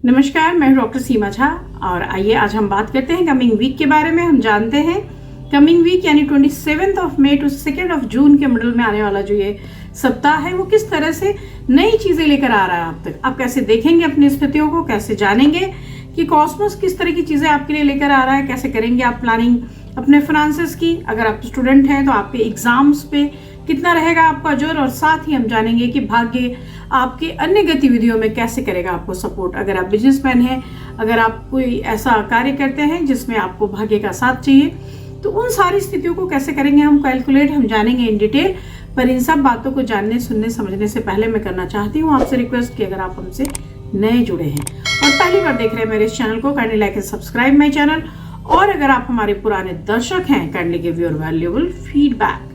नमस्कार, मैं हूं डॉक्टर सीमा झा और आइए आज हम बात करते हैं कमिंग वीक के बारे में। हम जानते हैं कमिंग वीक यानी 27 मई टू 2 जून के मिडल में आने वाला जो ये सप्ताह है वो किस तरह से नई चीजें लेकर आ रहा है। आप तक आप कैसे देखेंगे अपनी स्थितियों को, कैसे जानेंगे कि कॉस्मोस किस तरह की चीजें आपके लिए लेकर आ रहा है, कैसे करेंगे आप प्लानिंग अपने फाइनेंसेस की। अगर आप स्टूडेंट हैं तो आपके एग्जाम्स पे कितना रहेगा आपका जोर, और साथ ही हम जानेंगे कि भाग्य आपके अन्य गतिविधियों में कैसे करेगा आपको सपोर्ट। अगर आप बिजनेसमैन हैं, अगर आप कोई ऐसा कार्य करते हैं जिसमें आपको भाग्य का साथ चाहिए, तो उन सारी स्थितियों को कैसे करेंगे हम कैलकुलेट, हम जानेंगे इन डिटेल। पर इन सब बातों को जानने, सुनने, समझने से पहले मैं करना चाहती हूँ आपसे रिक्वेस्ट कि अगर आप हमसे नए जुड़े हैं और पहली बार देख रहे हैं मेरे इस चैनल को, kindly like and subscribe my channel. और अगर आप हमारे पुराने दर्शक हैं, kindly give your valuable feedback.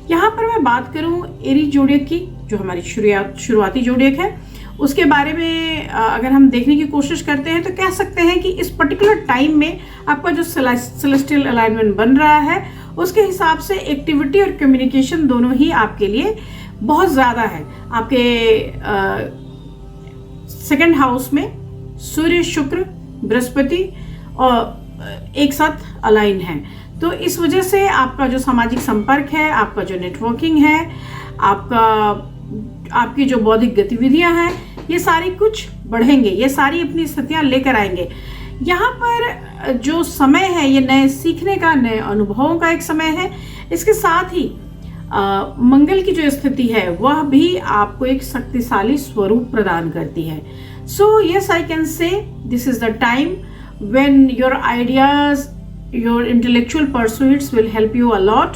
यहाँ पर मैं बात करूं एरीज जोडियक की, जो हमारी शुरुआती जोडियक है, उसके बारे में अगर हम देखने की कोशिश करते हैं तो कह सकते हैं कि इस पर्टिकुलर टाइम में आपका जो सेलेस्टियल अलाइनमेंट बन रहा है उसके हिसाब से एक्टिविटी और कम्युनिकेशन दोनों ही आपके लिए बहुत ज़्यादा है। आपके सेकंड हाउस में सूर्य, शुक्र, बृहस्पति और एक साथ अलाइन है, तो इस वजह से आपका जो सामाजिक संपर्क है, आपका जो नेटवर्किंग है, आपकी जो बौद्धिक गतिविधियां हैं, ये सारी कुछ बढ़ेंगे, ये सारी अपनी स्थितियां लेकर आएंगे। यहाँ पर जो समय है ये नए सीखने का, नए अनुभवों का एक समय है। इसके साथ ही मंगल की जो स्थिति है वह भी आपको एक शक्तिशाली स्वरूप प्रदान करती है। सो यस, आई कैन से this is the time when your ideas, your intellectual pursuits will help you a lot.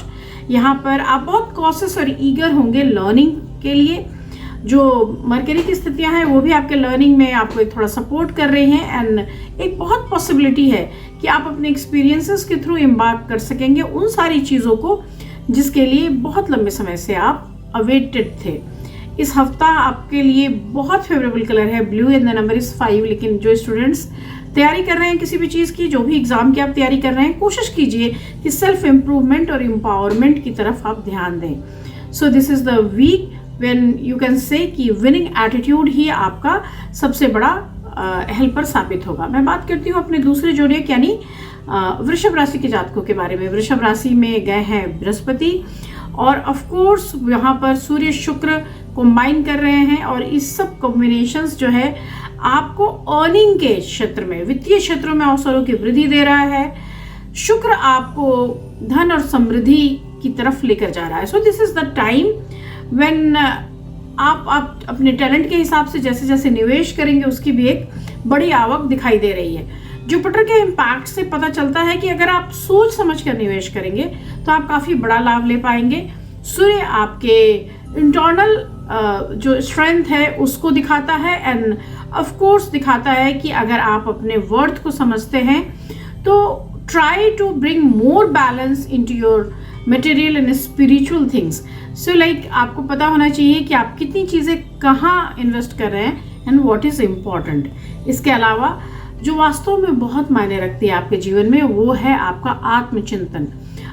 यहाँ पर आप बहुत कॉशियस और ईगर होंगे लर्निंग के लिए। जो मरकरी की स्थितियां हैं वो भी आपके लर्निंग में आपको एक थोड़ा सपोर्ट कर रही हैं, एंड एक बहुत पॉसिबिलिटी है कि आप अपने एक्सपीरियंसेस के थ्रू एम्बार्क कर सकेंगे उन सारी चीज़ों को जिसके लिए बहुत लंबे समय से आप अवेटेड थे। इस हफ्ता आपके लिए बहुत फेवरेबल कलर है blue and the number is 5। लेकिन जो स्टूडेंट्स तैयारी कर रहे हैं किसी भी चीज़ की, जो भी एग्जाम की आप तैयारी कर रहे हैं, कोशिश कीजिए कि सेल्फ इम्प्रूवमेंट और एम्पावरमेंट की तरफ आप ध्यान दें। So this is the week when you can say कि विनिंग एटीट्यूड ही आपका सबसे बड़ा हेल्पर साबित होगा। मैं बात करती हूँ अपने दूसरे जोड़ियक यानी वृषभ राशि के जातकों के बारे में। वृषभ राशि में गए हैं बृहस्पति और ऑफ कोर्स यहाँ पर सूर्य शुक्र कंबाइन कर रहे हैं, और इस सब कॉम्बिनेशंस जो है आपको अर्निंग के क्षेत्र में, वित्तीय क्षेत्रों में अवसरों की वृद्धि दे रहा है। शुक्र आपको धन और समृद्धि की तरफ लेकर जा रहा है। सो this is the time when आप अपने टैलेंट के हिसाब से जैसे जैसे निवेश करेंगे उसकी भी एक बड़ी आवक दिखाई दे रही है। जुपिटर के इम्पैक्ट से पता चलता है कि अगर आप सोच समझ कर निवेश करेंगे तो आप काफी बड़ा लाभ ले पाएंगे। सूर्य आपके इंटरनल जो स्ट्रेंथ है उसको दिखाता है, एंड ऑफ कोर्स दिखाता है कि अगर आप अपने वर्थ को समझते हैं तो try to bring more balance into your material and spiritual things. So like आपको पता होना चाहिए कि आप कितनी चीज़ें कहाँ इन्वेस्ट कर रहे हैं एंड व्हाट इज़ इम्पॉर्टेंट। इसके अलावा जो वास्तव में बहुत मायने रखती है आपके जीवन में वो है आपका आत्मचिंतन।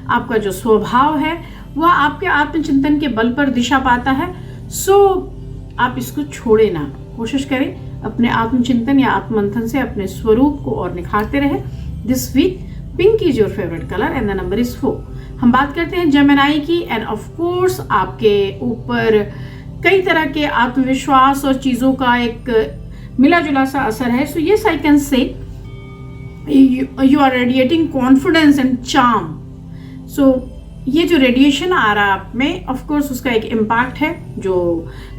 आपका जो स्वभाव है वह आपके आत्मचिंतन के बल पर दिशा पाता है। सो आप इसको छोड़े ना, कोशिश करें अपने आत्मचिंतन या आत्ममंथन से अपने स्वरूप को और निखारते रहे। This week pink is your favourite colour and the number is 4। हम बात करते हैं जेमिनी की, एंड ऑफ कोर्स आपके ऊपर कई तरह के आत्मविश्वास और चीज़ों का एक मिला जुला सा असर है। So yes, I can say you are radiating confidence and charm. So ये जो रेडिएशन आ रहा है आप में, ऑफ कोर्स उसका एक इम्पैक्ट है। जो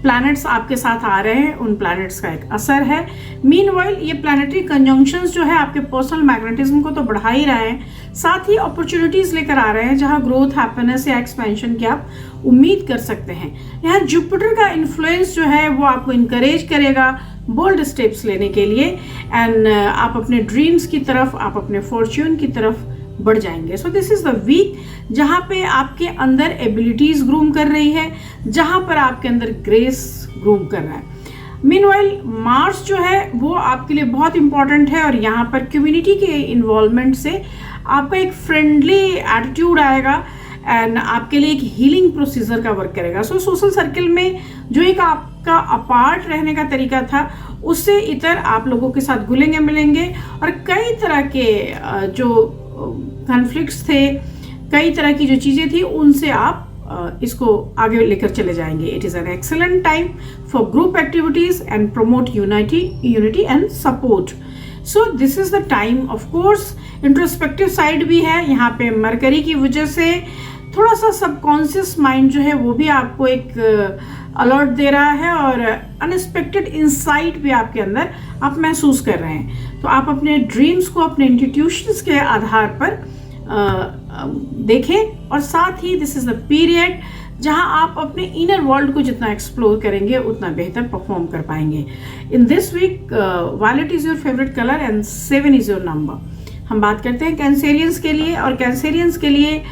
प्लैनेट्स आपके साथ आ रहे हैं उन प्लैनेट्स का एक असर है। मीनवाइल ये प्लैनेटरी कंजंक्शंस जो है आपके पर्सनल मैग्नेटिज्म को तो बढ़ा ही रहे हैं, साथ ही अपॉर्चुनिटीज लेकर आ रहे हैं जहां ग्रोथ, हैप्पीनेस या एक्सपेंशन की आप उम्मीद कर सकते हैं। यहाँ जुपिटर का इन्फ्लुएंस जो है वो आपको इनकरेज करेगा बोल्ड स्टेप्स लेने के लिए, एंड आप अपने ड्रीम्स की तरफ, आप अपने फॉर्च्यून की तरफ बढ़ जाएंगे। So this is the week जहाँ पे आपके अंदर एबिलिटीज ग्रूम कर रही है, जहाँ पर आपके अंदर ग्रेस ग्रूम कर रहा है। मीनवाइल मार्स जो है वो आपके लिए बहुत इंपॉर्टेंट है, और यहाँ पर कम्युनिटी के इन्वॉल्वमेंट से आपका एक फ्रेंडली एटीट्यूड आएगा, एंड आपके लिए एक हीलिंग प्रोसीजर का वर्क करेगा। सो सोशल सर्कल में जो एक आपका अपार्ट रहने का तरीका था, उससे इतर आप लोगों के साथ घुलेंगे मिलेंगे और कई तरह के जो कॉन्फ्लिक्ट्स थे, कई तरह की जो चीज़ें थी, उनसे आप इसको आगे लेकर चले जाएंगे। It is an excellent time for group activities and promote unity and support. So this is the time. Of course introspective side भी है यहाँ पे। मरकरी की वजह से थोड़ा सा सबकॉन्शियस माइंड जो है वो भी आपको एक अलर्ट दे रहा है और अनएक्सपेक्टेड इंसाइट भी आपके अंदर आप महसूस कर रहे हैं। तो आप अपने ड्रीम्स को अपने इंस्टीट्यूशंस के आधार पर देखें और साथ ही दिस इज द पीरियड जहां आप अपने इनर वर्ल्ड को जितना एक्सप्लोर करेंगे उतना बेहतर परफॉर्म कर पाएंगे। In this week violet is your favourite colour and 7 is your number. हम बात करते हैं कैंसेरियंस के लिए, और कैंसेरियंस के लिए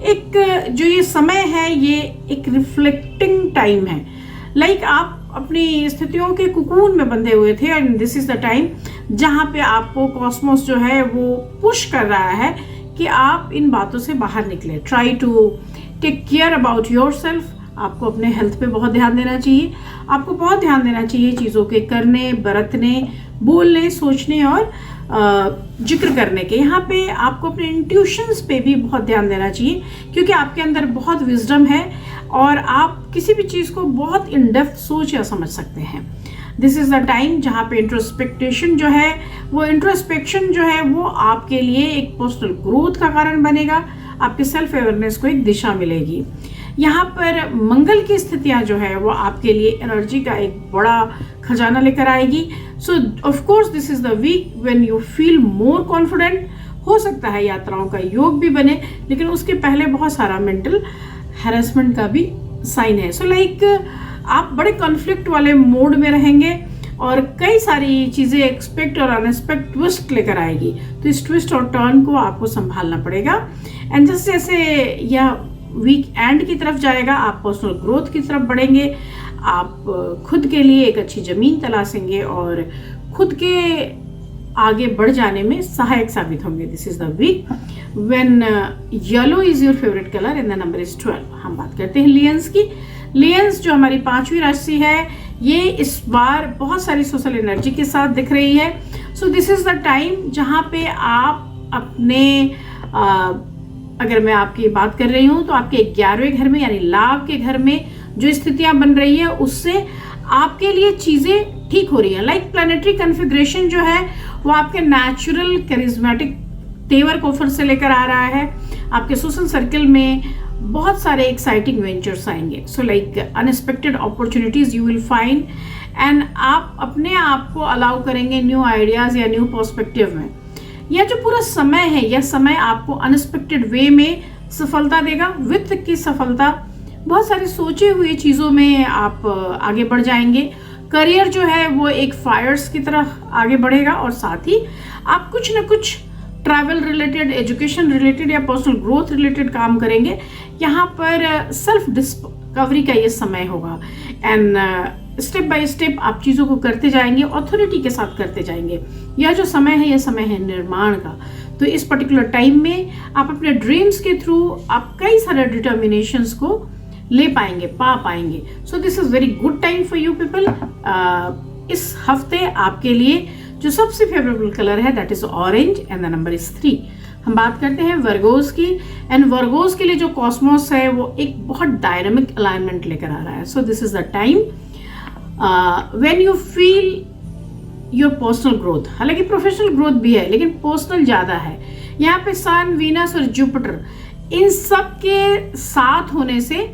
एक जो ये समय है ये एक रिफ्लेक्टिंग टाइम है। लाइक आप अपनी स्थितियों के कुकून में बंधे हुए थे and this is the time जहाँ पे आपको कॉस्मोस जो है वो पुश कर रहा है कि आप इन बातों से बाहर निकले। Try to take care about yourself. आपको अपने हेल्थ पे बहुत ध्यान देना चाहिए। आपको बहुत ध्यान देना चाहिए चीज़ों के करने, बरतने, बोलने, सोचने और जिक्र करने के। यहाँ पे आपको अपने इंट्यूशंस पे भी बहुत ध्यान देना चाहिए क्योंकि आपके अंदर बहुत विजडम है और आप किसी भी चीज़ को बहुत इन डेप्थ सोच या समझ सकते हैं। दिस इज़ द टाइम जहाँ पे इंट्रोस्पेक्टेशन जो है वो इंट्रोस्पेक्शन जो है वो आपके लिए एक पर्सनल ग्रोथ का कारण बनेगा। आपके सेल्फ अवेयरनेस को एक दिशा मिलेगी। यहाँ पर मंगल की स्थितियाँ जो है वो आपके लिए एनर्जी का एक बड़ा खजाना लेकर आएगी। So of course this is the week when you feel more confident. हो सकता है यात्राओं का योग भी बने, लेकिन उसके पहले बहुत सारा मेंटल हैरेसमेंट का भी साइन है। सो लाइक आप बड़े कॉन्फ्लिक्ट वाले मोड में रहेंगे और कई सारी चीज़ें एक्सपेक्ट और अनएक्सपेक्ट ट्विस्ट लेकर आएगी। तो इस ट्विस्ट और टर्न को आपको संभालना पड़ेगा। एंड जैसे जैसे यह वीक एंड की तरफ जाएगा, आप पर्सनल ग्रोथ की तरफ बढ़ेंगे। आप खुद के लिए एक अच्छी ज़मीन तलाशेंगे और खुद के आगे बढ़ जाने में सहायक साबित होंगे। This is the week when yellow is your favourite colour and the number is 12। हम बात करते हैं लियंस की। लियंस जो हमारी 5वीं राशि है, ये इस बार बहुत सारी सोशल एनर्जी के साथ दिख रही है। सो दिस इज द टाइम जहाँ पे आप अपने अगर मैं आपकी बात कर रही हूँ तो आपके 11वें घर में यानी लाभ के घर में जो स्थितियां बन रही है उससे आपके लिए चीज़ें ठीक हो रही हैं। लाइक प्लैनेटरी कन्फिग्रेशन जो है वो आपके नेचुरल करिज्मेटिक तेवर को फिर से लेकर आ रहा है। आपके सोशल सर्कल में बहुत सारे एक्साइटिंग वेंचर्स आएंगे। So like unexpected opportunities you will find and आप अपने आप को अलाउ करेंगे न्यू आइडियाज या न्यू पर्सपेक्टिव में। यह जो पूरा समय है, यह समय आपको अनएक्सपेक्टेड वे में सफलता देगा। वित्त की सफलता, बहुत सारी सोची हुई चीज़ों में आप आगे बढ़ जाएंगे। करियर जो है वो एक फायर्स की तरह आगे बढ़ेगा और साथ ही आप कुछ न कुछ ट्रैवल रिलेटेड, एजुकेशन रिलेटेड या पर्सनल ग्रोथ रिलेटेड काम करेंगे। यहाँ पर सेल्फ डिस्कवरी का ये समय होगा एंड स्टेप बाय स्टेप आप चीज़ों को करते जाएंगे, ऑथोरिटी के साथ करते जाएंगे। यह जो समय है, यह समय है निर्माण का। तो इस पर्टिकुलर टाइम में आप अपने ड्रीम्स के थ्रू आप कई सारे डिटर्मिनेशंस को ले पाएंगे, पा पाएंगे। सो this is very good time for you people. इस हफ्ते आपके लिए जो सबसे फेवरेबल कलर है that is orange and the number is 3। हम बात करते हैं वर्गोस की एंड वर्गोस के लिए जो कॉस्मोस है वो एक बहुत डायनामिक अलाइनमेंट लेकर आ रहा है। सो this is the time when you feel your personal growth. हालांकि प्रोफेशनल ग्रोथ भी है लेकिन पर्सनल ज़्यादा है। यहाँ पे सन, वीनस और जुपिटर इन सब के साथ होने से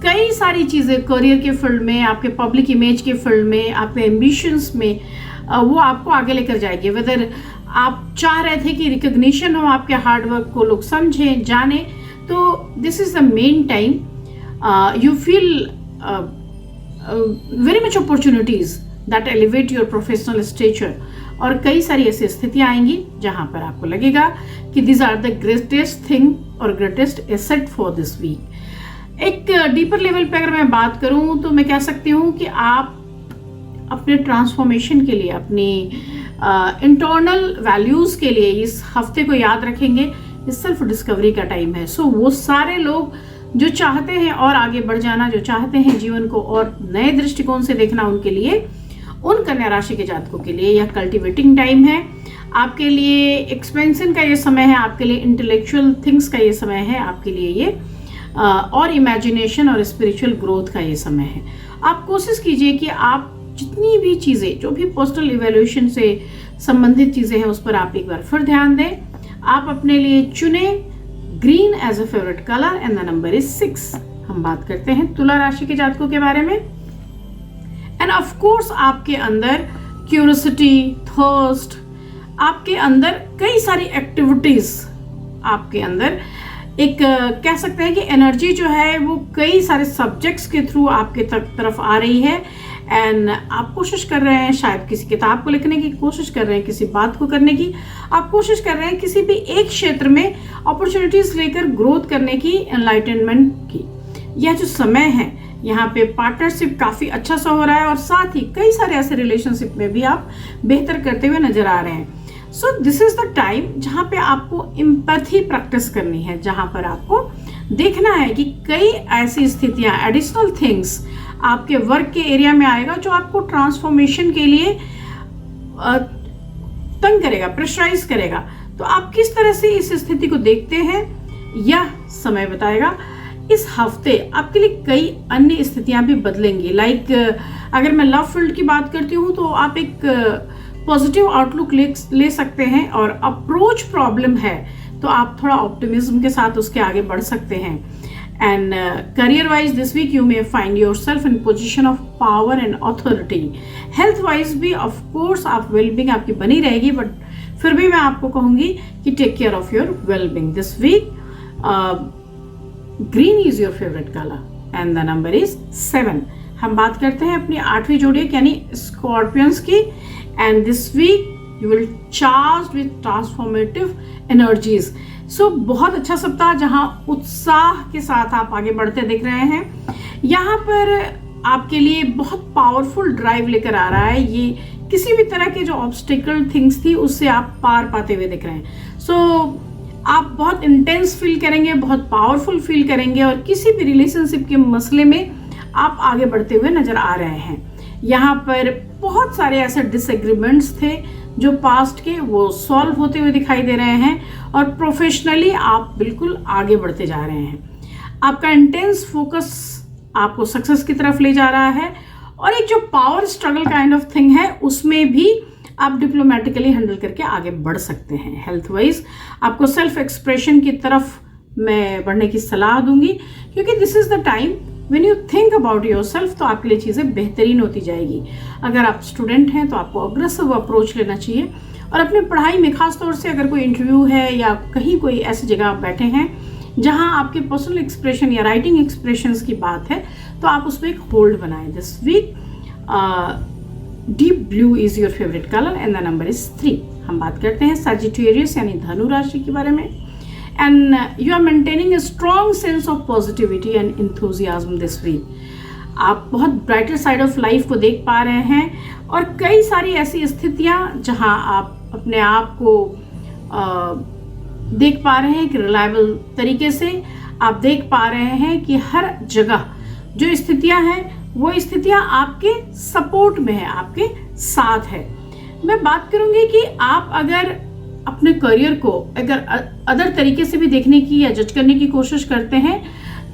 कई सारी चीज़ें करियर के फील्ड में, आपके पब्लिक इमेज के फील्ड में, आपके एम्बिशंस में वो आपको आगे लेकर जाएगी। वेदर आप चाह रहे थे कि रिकग्निशन हो, आपके हार्डवर्क को लोग समझें, जाने, तो this is the main time you feel very much opportunities that elevate your professional stature. और कई सारी ऐसी स्थितियाँ आएंगी जहाँ पर आपको लगेगा कि this are the greatest thing और greatest asset for this week. एक डीपर लेवल पे अगर मैं बात करूँ तो मैं कह सकती हूँ कि आप अपने ट्रांसफॉर्मेशन के लिए, अपनी इंटरनल वैल्यूज़ के लिए इस हफ्ते को याद रखेंगे ये सेल्फ डिस्कवरी का टाइम है। सो वो सारे लोग जो चाहते हैं और आगे बढ़ जाना, जो चाहते हैं जीवन को और नए दृष्टिकोण से देखना, उनके लिए, उन कन्या राशि के जातकों के लिए यह कल्टिवेटिंग टाइम है। आपके लिए एक्सपेंशन का ये समय है, आपके लिए इंटेलेक्चुअल थिंग्स का ये समय है, आपके लिए ये और इमेजिनेशन और स्पिरिचुअल ग्रोथ का ये समय है। आप कोशिश कीजिए कि आप जितनी भी चीज़ें, जो भी पर्सनल इवैल्यूएशन से संबंधित चीज़ें हैं, उस पर आप एक बार फिर ध्यान दें। आप अपने लिए चुने green as a favourite colour and the number is 6। हम बात करते हैं तुला राशि के जातकों के बारे में। एंड ऑफ कोर्स आपके अंदर क्यूरियोसिटी, थर्स्ट, आपके अंदर कई सारी एक्टिविटीज, आपके अंदर एक कह सकते हैं कि एनर्जी जो है वो कई सारे सब्जेक्ट्स के थ्रू आपके तरफ आ रही है। एंड आप कोशिश कर रहे हैं, शायद किसी किताब को लिखने की कोशिश कर रहे हैं, किसी बात को करने की आप कोशिश कर रहे हैं, किसी भी एक क्षेत्र में अपॉर्चुनिटीज लेकर ग्रोथ करने की, एनलाइटनमेंट की। यह जो समय है, यहाँ पे पार्टनरशिप काफ़ी अच्छा सा हो रहा है और साथ ही कई सारे ऐसे रिलेशनशिप में भी आप बेहतर करते हुए नजर आ रहे हैं। सो दिस इज द टाइम जहाँ पे आपको एम्पैथी प्रैक्टिस करनी है, जहाँ पर आपको देखना है कि कई ऐसी स्थितियाँ, एडिशनल थिंग्स आपके वर्क के एरिया में आएगा जो आपको ट्रांसफॉर्मेशन के लिए तंग करेगा, प्रेशराइज करेगा। तो आप किस तरह से इस स्थिति को देखते हैं, यह समय बताएगा। इस हफ्ते आपके लिए कई अन्य स्थितियां भी बदलेंगी। लाइक अगर मैं लव फील्ड की बात करती हूँ तो आप एक पॉजिटिव आउटलुक ले सकते हैं, और अप्रोच प्रॉब्लम है तो आप थोड़ा ऑप्टिमिज्म के साथ उसके आगे बढ़ सकते हैं। And career wise this week you may find yourself in position of power and authority. Health wise भी ऑफ कोर्स आप वेलबींग आपकी बनी रहेगी, बट फिर भी मैं आपको कहूंगी कि take care of your wellbeing this week. Green is your favourite colour and the number is 7। हम बात करते हैं अपनी 8वीं जोड़ी यानी स्कॉर्पियंस की। And this week you will charge with transformative energies. So बहुत अच्छा सप्ताह जहां उत्साह के साथ आप आगे बढ़ते दिख रहे हैं। यहाँ पर आपके लिए बहुत पावरफुल ड्राइव लेकर आ रहा है। ये किसी भी तरह के जो ऑब्स्टिकल थिंग्स थी उससे आप पार पाते हुए दिख रहे हैं। सो आप बहुत इंटेंस फील करेंगे, बहुत पावरफुल फील करेंगे, और किसी भी रिलेशनशिप के मसले में आप आगे बढ़ते हुए नजर आ रहे हैं। यहाँ पर बहुत सारे ऐसे डिसएग्रीमेंट्स थे जो पास्ट के, वो सॉल्व होते हुए दिखाई दे रहे हैं, और प्रोफेशनली आप बिल्कुल आगे बढ़ते जा रहे हैं। आपका इंटेंस फोकस आपको सक्सेस की तरफ ले जा रहा है, और एक जो power struggle kind of thing है उसमें भी आप डिप्लोमेटिकली हैंडल करके आगे बढ़ सकते हैं। हेल्थ वाइज आपको सेल्फ एक्सप्रेशन की तरफ मैं बढ़ने की सलाह दूंगी, क्योंकि this is the time when you think about yourself, तो आपके लिए चीज़ें बेहतरीन होती जाएगी। अगर आप स्टूडेंट हैं तो आपको अग्रेसिव अप्रोच लेना चाहिए, और अपनी पढ़ाई में खासतौर से अगर कोई इंटरव्यू है या कहीं कोई ऐसी जगह आप बैठे हैं जहां आपके पर्सनल एक्सप्रेशन या राइटिंग एक्सप्रेशंस की बात है, तो आप उसमें एक होल्ड बनाएं। This week deep blue is your favourite colour and the number is 3। हम बात करते हैं सजिटेरियस यानी धनु राशि के बारे में। And you are maintaining a strong sense of positivity and enthusiasm this week. आप बहुत ब्राइटर साइड ऑफ लाइफ को देख पा रहे हैं, और कई सारी ऐसी स्थितियां जहां आप अपने आप को देख पा रहे हैं कि रिलायबल तरीके से आप देख पा रहे हैं कि हर जगह जो स्थितियां हैं वो स्थितियां आपके सपोर्ट में है, आपके साथ है। मैं बात करूंगी कि आप अगर अपने करियर को अगर अदर तरीके से भी देखने की या जज करने की कोशिश करते हैं,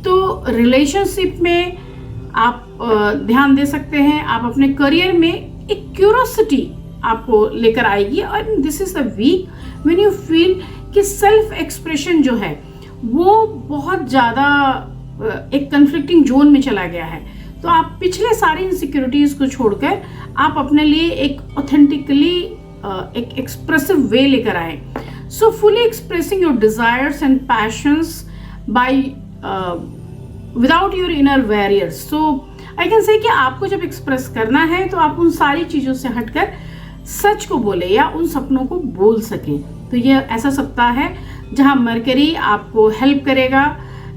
तो रिलेशनशिप में आप ध्यान दे सकते हैं। आप अपने करियर में एक क्यूरियोसिटी आपको लेकर आएगी, और this is the week when you feel कि सेल्फ एक्सप्रेशन जो है वो बहुत ज़्यादा एक कन्फ्लिक्टिंग जोन में चला गया है। तो आप पिछले सारी इनसिक्योरिटीज को छोड़कर आप अपने लिए एक ऑथेंटिकली एक एक्सप्रेसिव वे लेकर आए। So fully expressing your desires and passions by without your inner barriers. So I can say कि आपको जब एक्सप्रेस करना है तो आप उन सारी चीज़ों से हटकर सच को बोले या उन सपनों को बोल सकें। तो ये ऐसा सप्ताह है जहां मरकरी आपको हेल्प करेगा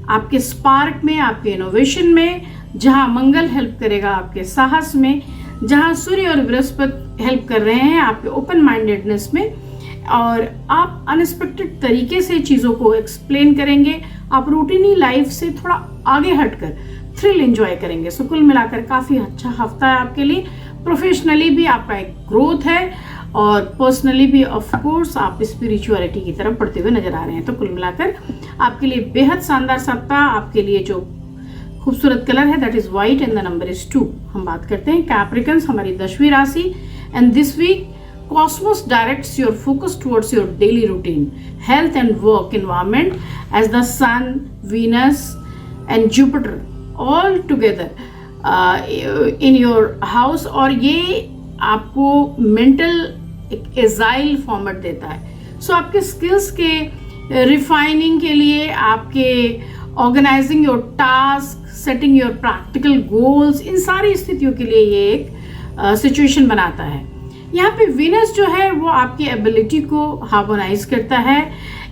आपके स्पार्क में, आपके इनोवेशन में, जहां मंगल हेल्प करेगा आपके साहस में, जहां सूर्य और बृहस्पति हेल्प कर रहे हैं आपके ओपन माइंडेडनेस में, और आप अनएक्सपेक्टेड तरीके से चीज़ों को एक्सप्लेन करेंगे। आप रूटीनी लाइफ से थोड़ा आगे हटकर थ्रिल एंजॉय करेंगे। सो कुल मिलाकर काफ़ी अच्छा हफ्ता है आपके लिए। प्रोफेशनली भी आपका एक ग्रोथ है और पर्सनली भी ऑफ कोर्स आप स्पिरिचुअलिटी की तरफ बढ़ते हुए नजर आ रहे हैं। तो कुल मिलाकर आपके लिए बेहद शानदार सप्ताह। आपके लिए जो खूबसूरत कलर है that is white and the number is 2। हम बात करते हैं कैप्रिकन्स, हमारी 10वीं राशि। And this week Cosmos directs your focus towards your daily routine, health and work environment as the Sun, Venus and Jupiter all together in your house। और ये आपको मेंटल एक एजाइल फॉर्मेट देता है। सो आपके स्किल्स के रिफाइनिंग के लिए, आपके organising your task, setting your practical goals, इन सारी स्थितियों के लिए ये एक सिचुएशन बनाता है। यहाँ पे वीनस जो है वो आपकी एबिलिटी को हार्मोनाइज करता है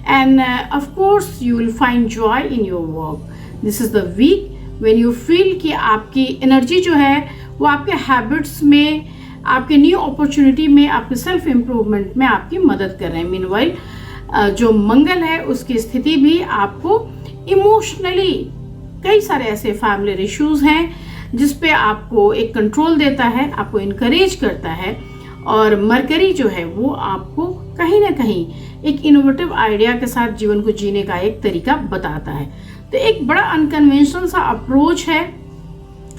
and of course you will find joy in your work. This is the week when you feel कि आपकी एनर्जी जो है वो आपके हैबिट्स में, आपके न्यू अपॉर्चुनिटी में, आपके सेल्फ इम्प्रूवमेंट में आपकी मदद कर रहे हैं। मीनवाइल जो मंगल है उसकी स्थिति भी आपको इमोशनली कई सारे ऐसे फैमिली इश्यूज हैं जिस पे आपको एक कंट्रोल देता है, आपको इनकरेज करता है। और मरकरी जो है वो आपको कहीं ना कहीं एक इनोवेटिव आइडिया के साथ जीवन को जीने का एक तरीका बताता है। तो एक बड़ा अनकन्वेंशनल सा अप्रोच है।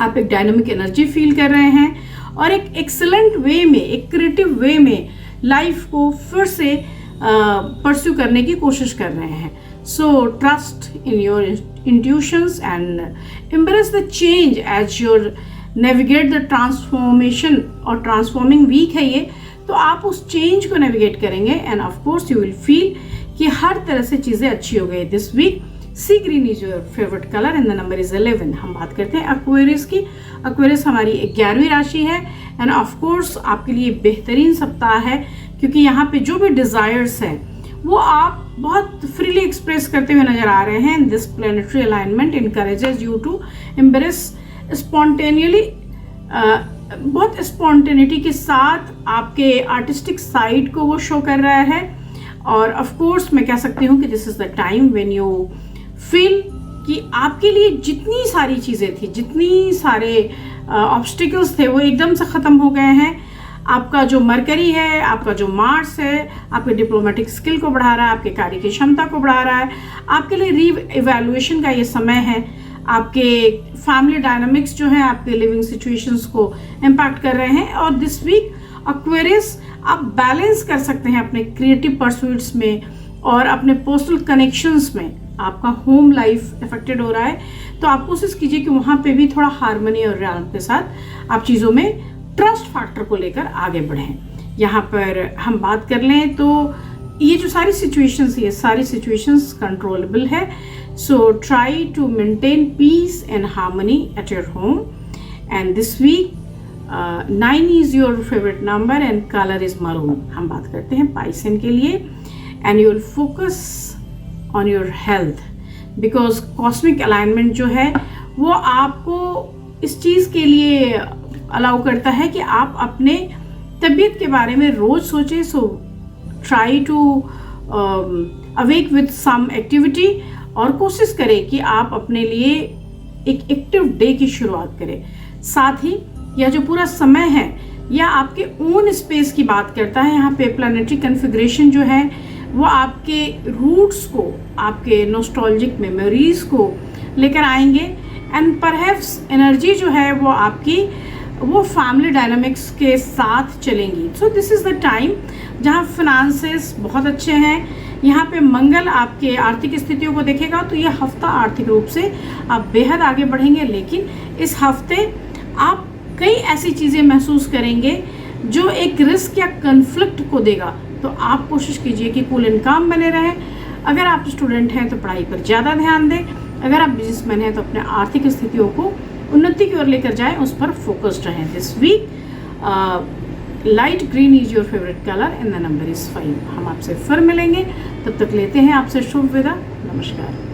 आप एक डायनामिक एनर्जी फील कर रहे हैं और एक एक्सीलेंट वे में, एक क्रिएटिव वे में लाइफ को फिर से परस्यू करने की कोशिश कर रहे हैं। So trust in your intuitions and embrace the change as your navigate the transformation. और ट्रांसफॉर्मिंग वीक है ये, तो आप उस चेंज को नेविगेट करेंगे and of course you will feel कि हर तरह से चीज़ें अच्छी हो गई this week. Sea green is your favourite colour and the number is 11। हम बात करते हैं एक्वेरियस की। एक्वेरियस हमारी 11वीं राशि है एंड ऑफ कोर्स आपके लिए बेहतरीन सप्ताह है क्योंकि यहाँ पे जो भी डिजायर्स हैं वो आप बहुत फ्रीली एक्सप्रेस करते हुए नजर आ रहे हैं। This planetary alignment encourages you to embrace spontaneously, बहुत स्पॉन्टेनिटी के साथ आपके आर्टिस्टिक साइड को वो शो कर रहा है। और ऑफ कोर्स मैं कह सकती हूँ कि this is the time when you feel कि आपके लिए जितनी सारी चीज़ें थी, जितनी सारे ऑब्स्टिकल्स थे वो एकदम से ख़त्म हो गए हैं। आपका जो मरकरी है, आपका जो मार्स है, आपके डिप्लोमेटिक स्किल को बढ़ा रहा है, आपके कार्य की क्षमता को बढ़ा रहा है। आपके लिए री इवैल्यूएशन का ये समय है। आपके फैमिली डायनामिक्स जो है आपके लिविंग सिचुएशंस को इम्पैक्ट कर रहे हैं। और दिस वीक एक्वेरियस आप बैलेंस कर सकते हैं अपने क्रिएटिव परस्यूट्स में और अपने पर्सनल कनेक्शंस में। आपका होम लाइफ अफेक्टेड हो रहा है तो आप कोशिश कीजिए कि वहाँ पे भी थोड़ा हार्मनी और रियाम के साथ आप चीज़ों में ट्रस्ट फैक्टर को लेकर आगे बढ़ें। यहाँ पर हम बात कर लें तो ये जो सारी सिचुएशंस, ये सारी सिचुएशंस कंट्रोलेबल है। So try to maintain peace and harmony at your home. And this week, 9 is your favorite number and color is maroon. हम बात करते हैं पाइसन के लिए and you will focus on your health because cosmic alignment जो है वो आपको इस चीज़ के लिए अलाउ करता है कि आप अपने तबीयत के बारे में रोज सोचें। So try to awake with some activity और कोशिश करें कि आप अपने लिए एक एक्टिव डे की शुरुआत करें। साथ ही यह जो पूरा समय है यह आपके ओन स्पेस की बात करता है। यहाँ पे प्लैनेटरी कन्फिग्रेशन जो है वो आपके रूट्स को, आपके नॉस्टैल्जिक मेमोरीज को लेकर आएंगे एंड परहैप्स एनर्जी जो है वो आपकी वो फैमिली डायनामिक्स के साथ चलेंगी। So this is the time जहाँ फिनांसेस बहुत अच्छे हैं। यहाँ पे मंगल आपके आर्थिक स्थितियों को देखेगा तो ये हफ्ता आर्थिक रूप से आप बेहद आगे बढ़ेंगे। लेकिन इस हफ्ते आप कई ऐसी चीज़ें महसूस करेंगे जो एक रिस्क या कन्फ्लिक्ट को देगा। तो आप कोशिश कीजिए कि कूल एंड काम बने रहे। अगर आप स्टूडेंट हैं तो पढ़ाई पर ज़्यादा ध्यान दें। अगर आप बिजनेसमैन हैं तो अपने आर्थिक स्थितियों को उन्नति की ओर लेकर जाएं, उस पर फोकस्ड रहें। This week light green is your favourite colour and the number is 5। हम आपसे फिर मिलेंगे, तब तक लेते हैं आपसे शुभ विदा। नमस्कार।